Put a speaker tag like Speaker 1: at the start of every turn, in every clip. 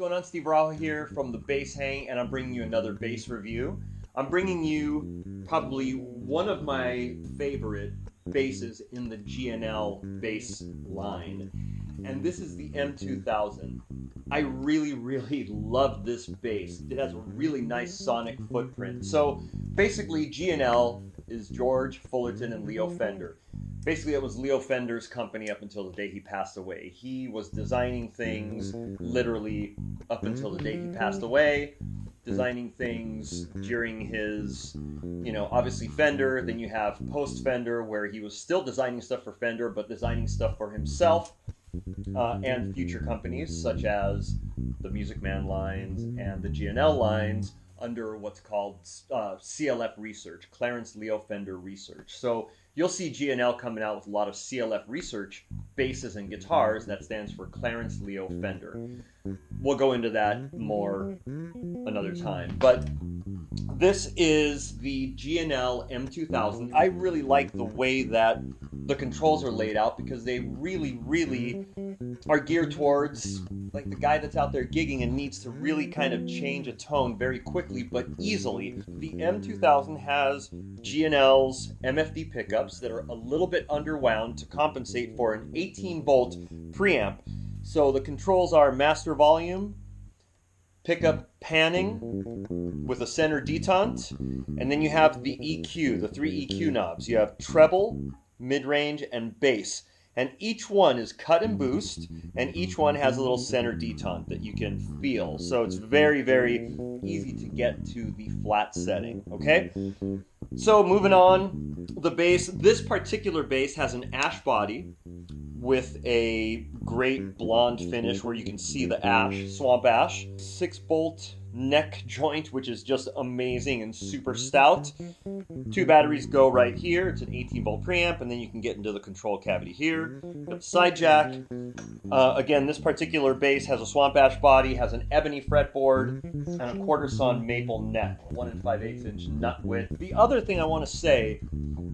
Speaker 1: going on? Steve Rao here from the Bass Hang, and I'm bringing you another bass review. I'm bringing you probably one of my favorite basses in the G&L bass line, and this is the M-2000. I really love this bass. It has a really nice sonic footprint. So basically G&L is George Fullerton and Leo Fender. Basically, it was Leo Fender's company up until the day he passed away. He was designing things literally up until the day he passed away, designing things during his, obviously Fender. Then you have post-Fender, where he was still designing stuff for Fender, but designing stuff for himself and future companies, such as the Music Man lines and the G&L lines, under what's called CLF Research, Clarence Leo Fender Research. So you'll see G&L coming out with a lot of CLF Research basses and guitars. That stands for Clarence Leo Fender. We'll go into that more another time. But this is the G&L M-2000. I really like the way that the controls are laid out, because they really are geared towards like the guy that's out there gigging and needs to really kind of change a tone very quickly but easily. The M-2000 has G&L's MFD pickups that are a little bit underwound to compensate for an 18-volt preamp. So the controls are master volume, pickup panning with a center detente, and then you have the EQ, the 3 EQ knobs. You have treble, mid-range, and bass. And each one is cut and boost, and each one has a little center detente that you can feel. So it's very easy to get to the flat setting, okay? So moving on, the bass. This particular bass has an ash body with a great blonde finish where you can see the ash, swamp ash. 6-bolt neck joint, which is just amazing and super stout. 2 batteries go right here. It's an 18-volt preamp, and then you can get into the control cavity here. Got the side jack. Again, this particular bass has a swamp ash body, has an ebony fretboard, and a quarter sawn maple neck, 1 5/8 inch nut width. The other thing I want to say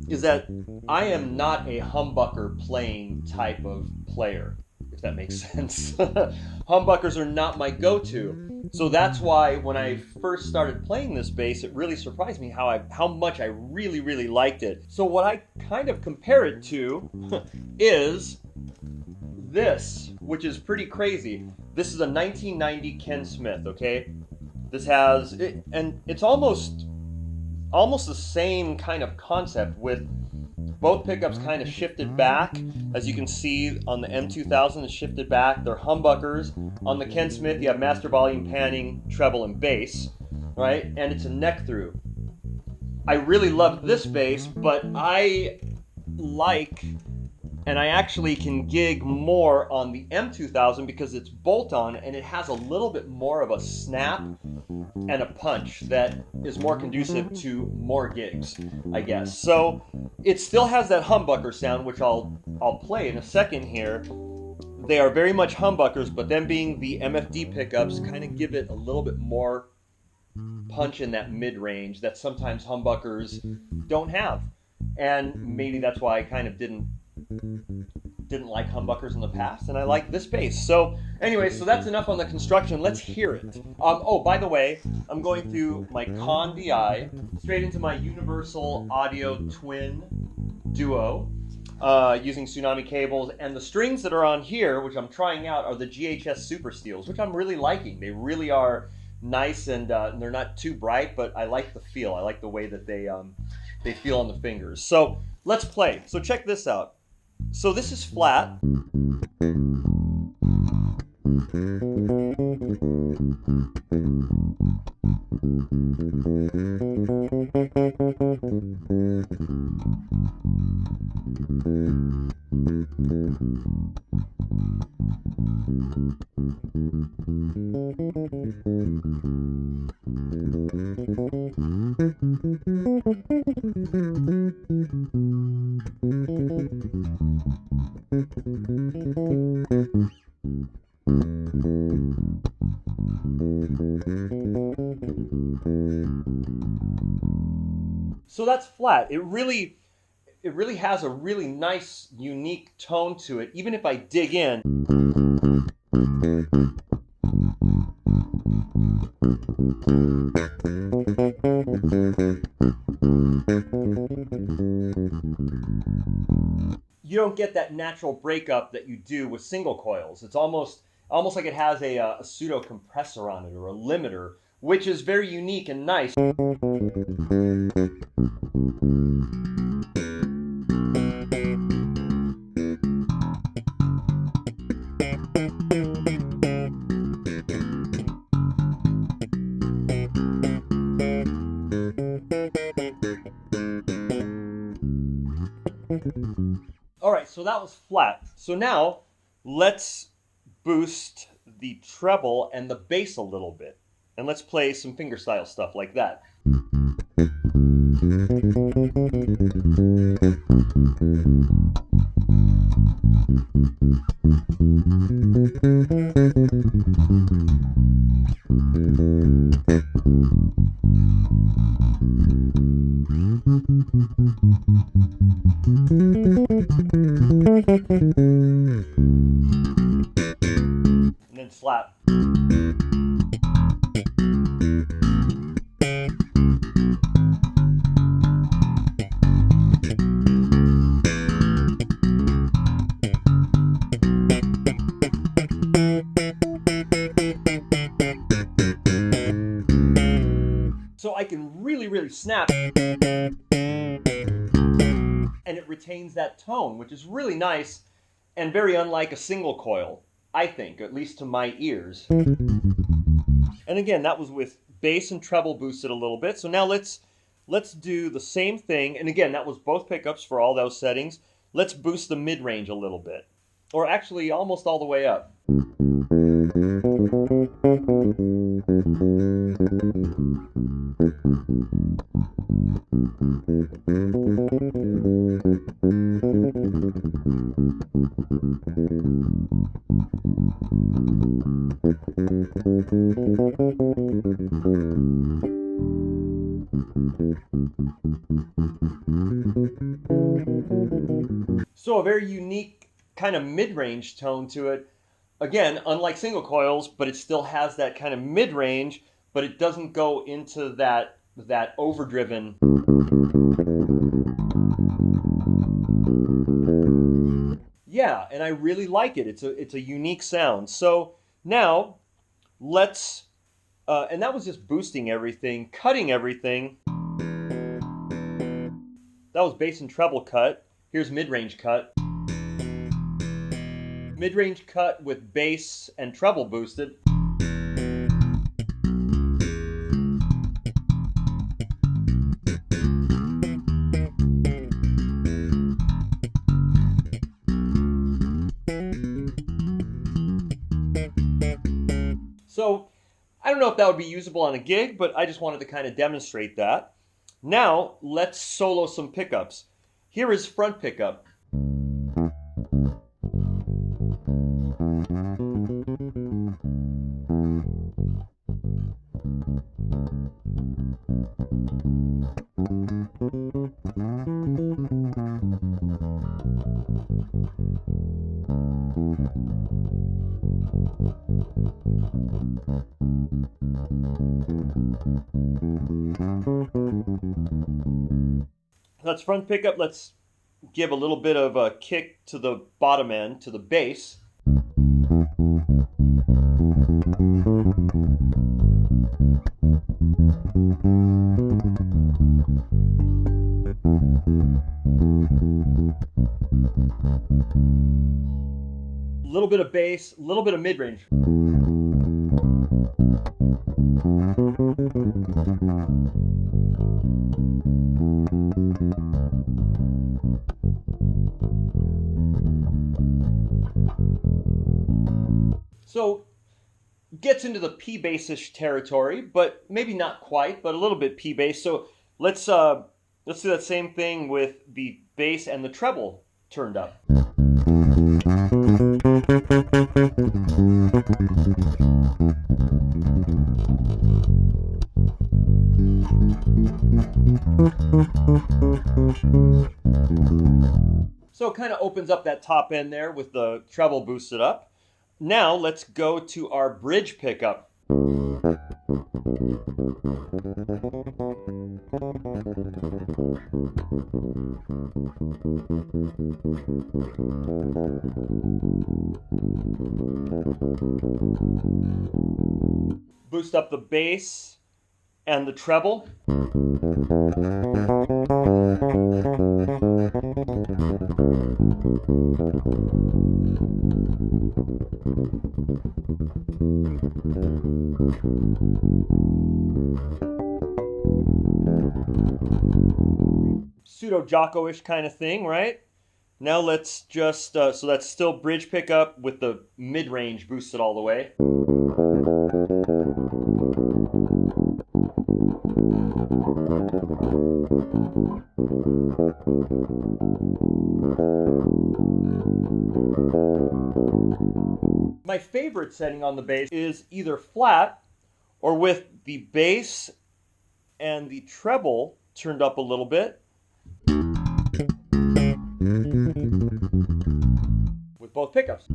Speaker 1: is that I am not a humbucker playing type of player, if that makes sense. Humbuckers are not my go-to. So that's why when I first started playing this bass, it really surprised me how much I really liked it. So what I kind of compare it to is this, which is pretty crazy. This is a 1990 Ken Smith, okay? This has, and it's almost the same kind of concept, with both pickups kind of shifted back. As you can see on the M-2000, it's shifted back. They're humbuckers. On the Ken Smith, you have master volume, panning, treble, and bass, right? And it's a neck through. I really love this bass, but I like, and I actually can gig more on the M-2000 because it's bolt-on and it has a little bit more of a snap and a punch that is more conducive to more gigs, I guess. So it still has that humbucker sound, which I'll play in a second here. They are very much humbuckers, but them being the MFD pickups kind of give it a little bit more punch in that mid-range that sometimes humbuckers don't have. And maybe that's why I kind of didn't like humbuckers in the past, and I like this bass. So anyway, so that's enough on the construction. Let's hear it. Oh, by the way, I'm going through my Kahn DI straight into my Universal Audio Twin Duo using Tsunami Cables, and the strings that are on here, which I'm trying out, are the GHS Super Steels, which I'm really liking. They really are nice, and they're not too bright, but I like the feel. I like the way that they feel on the fingers. So let's play. So check this out. So this is flat. So that's flat. It really has a really nice, unique tone to it, even if I dig in. You don't get that natural breakup that you do with single coils. It's almost like it has a pseudo compressor on it, or a limiter, which is very unique and nice. All right, so that was flat. So now let's boost the treble and the bass a little bit. And let's play some fingerstyle stuff like that. And then slap. So I can really snap, and it retains that tone, which is really nice and very unlike a single coil, I think, at least to my ears. And again, that was with bass and treble boosted a little bit. So now let's do the same thing, and again, that was both pickups for all those settings. Let's boost the mid-range a little bit, or actually almost all the way up. So a very unique kind of mid-range tone to it. Again, unlike single coils, but it still has that kind of mid-range, but it doesn't go into that overdriven. Yeah, and I really like it. It's a unique sound. So now let's, and that was just boosting everything, cutting everything. That was bass and treble cut. Here's mid-range cut. Mid-range cut with bass and treble boosted. So I don't know if that would be usable on a gig, but I just wanted to kind of demonstrate that. Now let's solo some pickups. Here is front pickup. That's front pickup. Let's give a little bit of a kick to the bottom end, to the bass. A little bit of bass, a little bit of mid-range. So gets into the P bass-ish territory, but maybe not quite, but a little bit P bass. So let's do that same thing with the bass and the treble turned up. So it kind of opens up that top end there with the treble boosted up. Now let's go to our bridge pickup. Boost up the bass and the treble. Pseudo Jocko-ish kind of thing, right? Now let's just, so that's still bridge pickup with the mid-range boosted all the way. My favorite setting on the bass is either flat or with the bass and the treble turned up a little bit. With both pickups.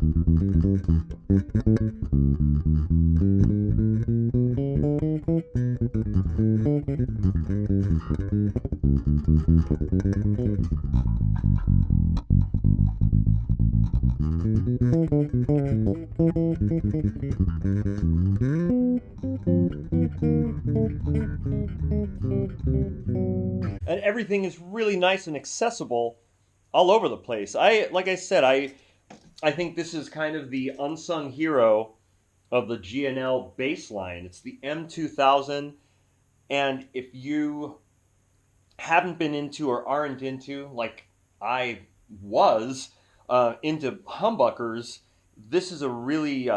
Speaker 1: And everything is really nice and accessible all over the place. Like I said, I think this is kind of the unsung hero of the G&L bass line. It's the M-2000, and if you haven't been into or aren't into, like I was, into humbuckers, this is a really,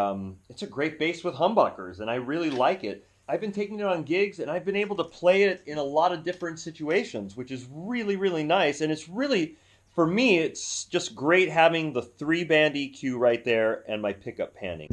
Speaker 1: it's a great bass with humbuckers, and I really like it. I've been taking it on gigs, and I've been able to play it in a lot of different situations, which is really, really nice, and it's really, for me, it's just great having the 3-band EQ right there and my pickup panning.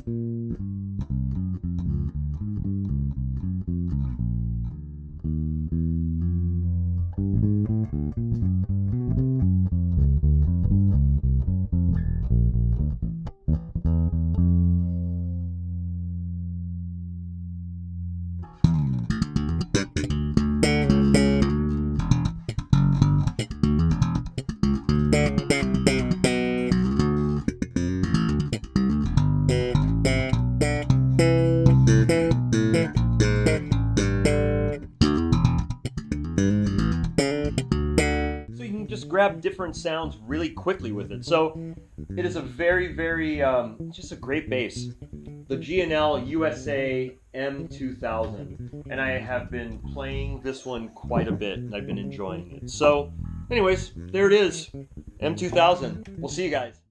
Speaker 1: Just grab different sounds really quickly with it. So it is a very, very, just a great bass. The G&L USA M-2000. And I have been playing this one quite a bit, and I've been enjoying it. So anyways, there it is, M-2000. We'll see you guys.